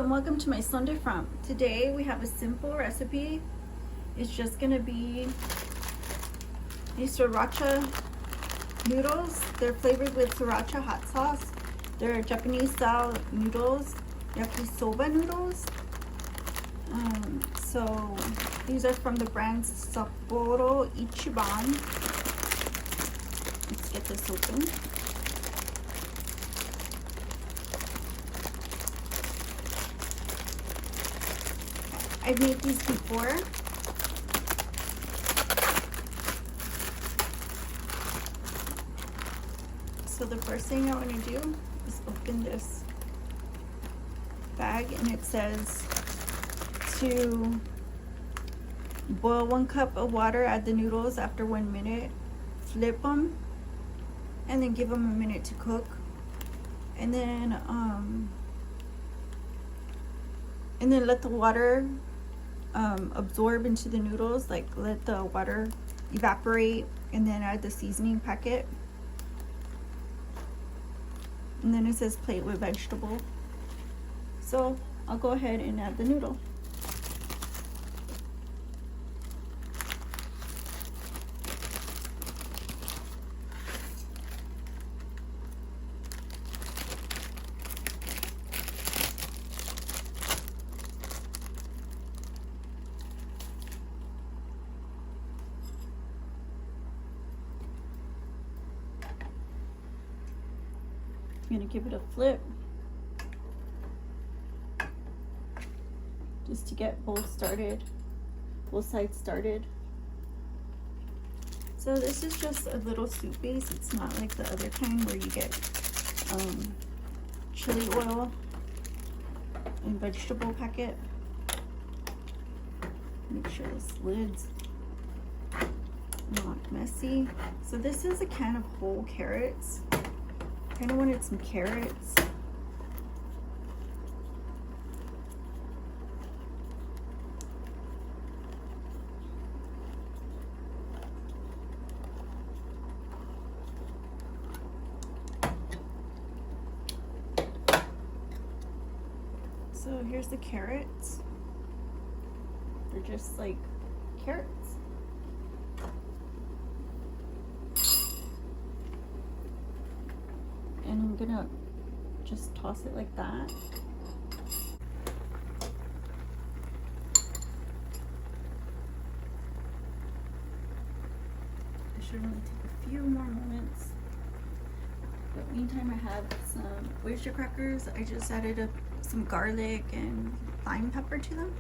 and welcome to my Sunday Frum. Today we have a simple recipe. It's just gonna be these Sriracha noodles. They're flavored with Sriracha hot sauce. They're Japanese style noodles, yakisoba noodles. So these are from the brand Sapporo Ichiban. Let's get this open. I've made these before. So the first thing I want to do is open this bag, and it says to boil 1 cup of water, add the noodles after 1 minute, flip them, and then give them a minute to cook. And then let the water absorb into the noodles, like let the water evaporate, and then add the seasoning packet. And then it says plate with vegetable. So I'll go ahead and add the noodle. I'm gonna give it a flip just to get both sides started. So this is just a little soup base. It's not like the other kind where you get chili oil and vegetable packet. Make sure this lid's not messy. So this is a can of whole carrots. I kind of wanted some carrots. So here's the carrots. They're just like carrots. And I'm gonna just toss it like that. I should only take a few more moments. But meantime, I have some oyster crackers. I just added some garlic and lime pepper to them.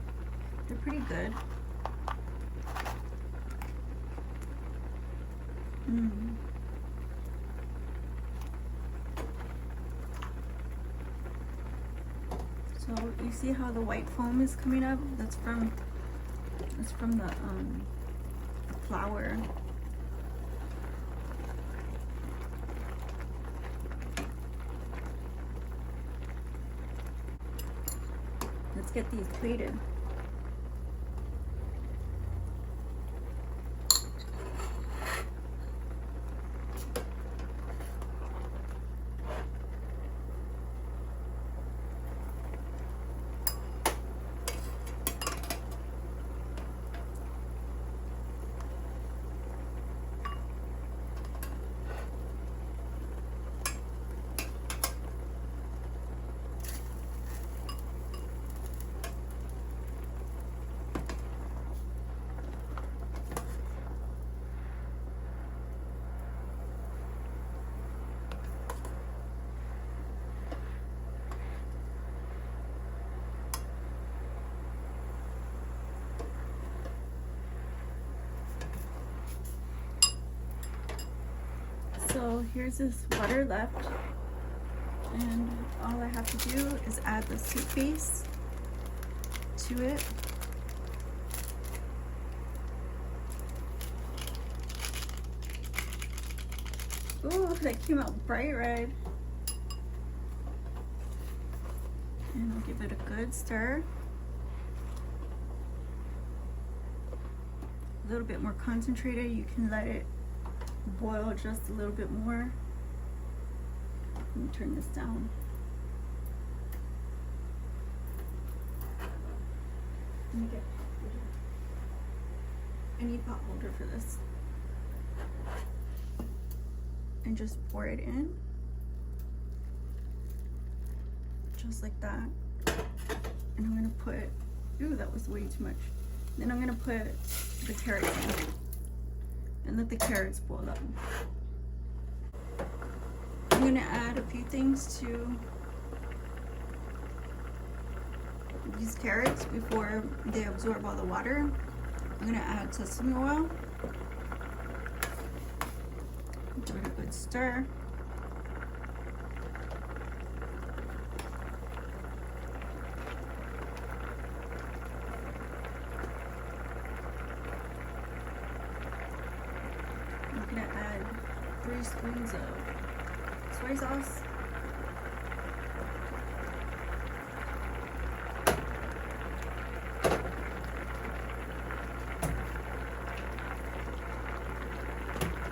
They're pretty good. So you see how the white foam is coming up? That's from the flour. Let's get these plated. So here's this water left, and all I have to do is add the soup base to it. Ooh, that came out bright red. And I'll give it a good stir. A little bit more concentrated. You can let it boil just a little bit more. Let me turn this down. Let me get pot holder. I need pot holder for this. And just pour it in. Just like that. And I'm gonna put, ooh, that was way too much. Then I'm gonna put the carrots in and let the carrots boil up. I'm gonna add a few things to these carrots before they absorb all the water. I'm gonna add sesame oil. Give it a good stir. I'm gonna add 3 spoons of soy sauce.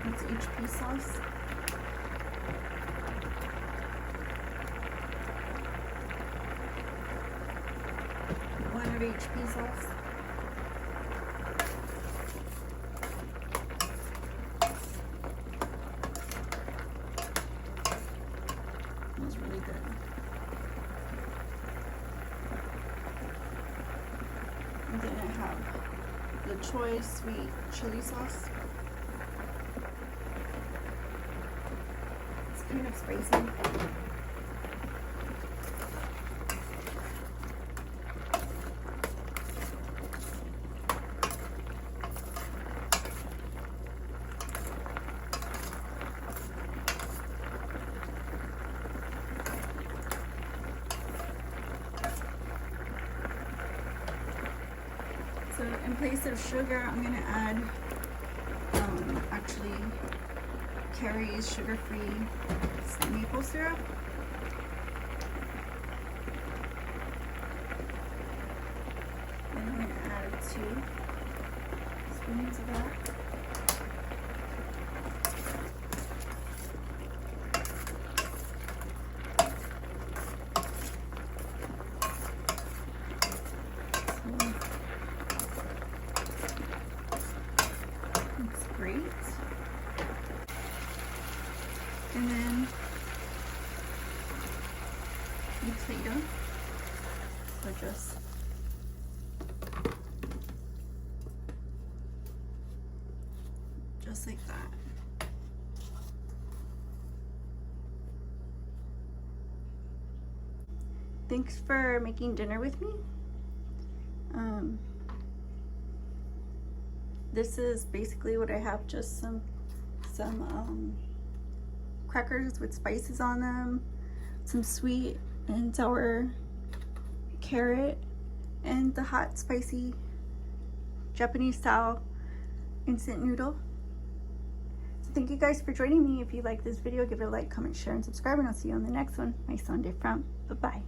That's HP sauce. One of HP sauce. It was really good. And then I have the Choy sweet chili sauce. It's kind of spicy. So in place of sugar, I'm gonna add actually Carrie's sugar-free maple syrup. And I'm gonna add 2 spoons of that. Great. And then potato. So just like that. Thanks for making dinner with me. This is basically what I have, just some crackers with spices on them, some sweet and sour carrot, and the hot spicy Japanese style instant noodle. So thank you guys for joining me. If you like this video, give it a like, comment, share, and subscribe, and I'll see you on the next one. My Sunday from. Bye-bye.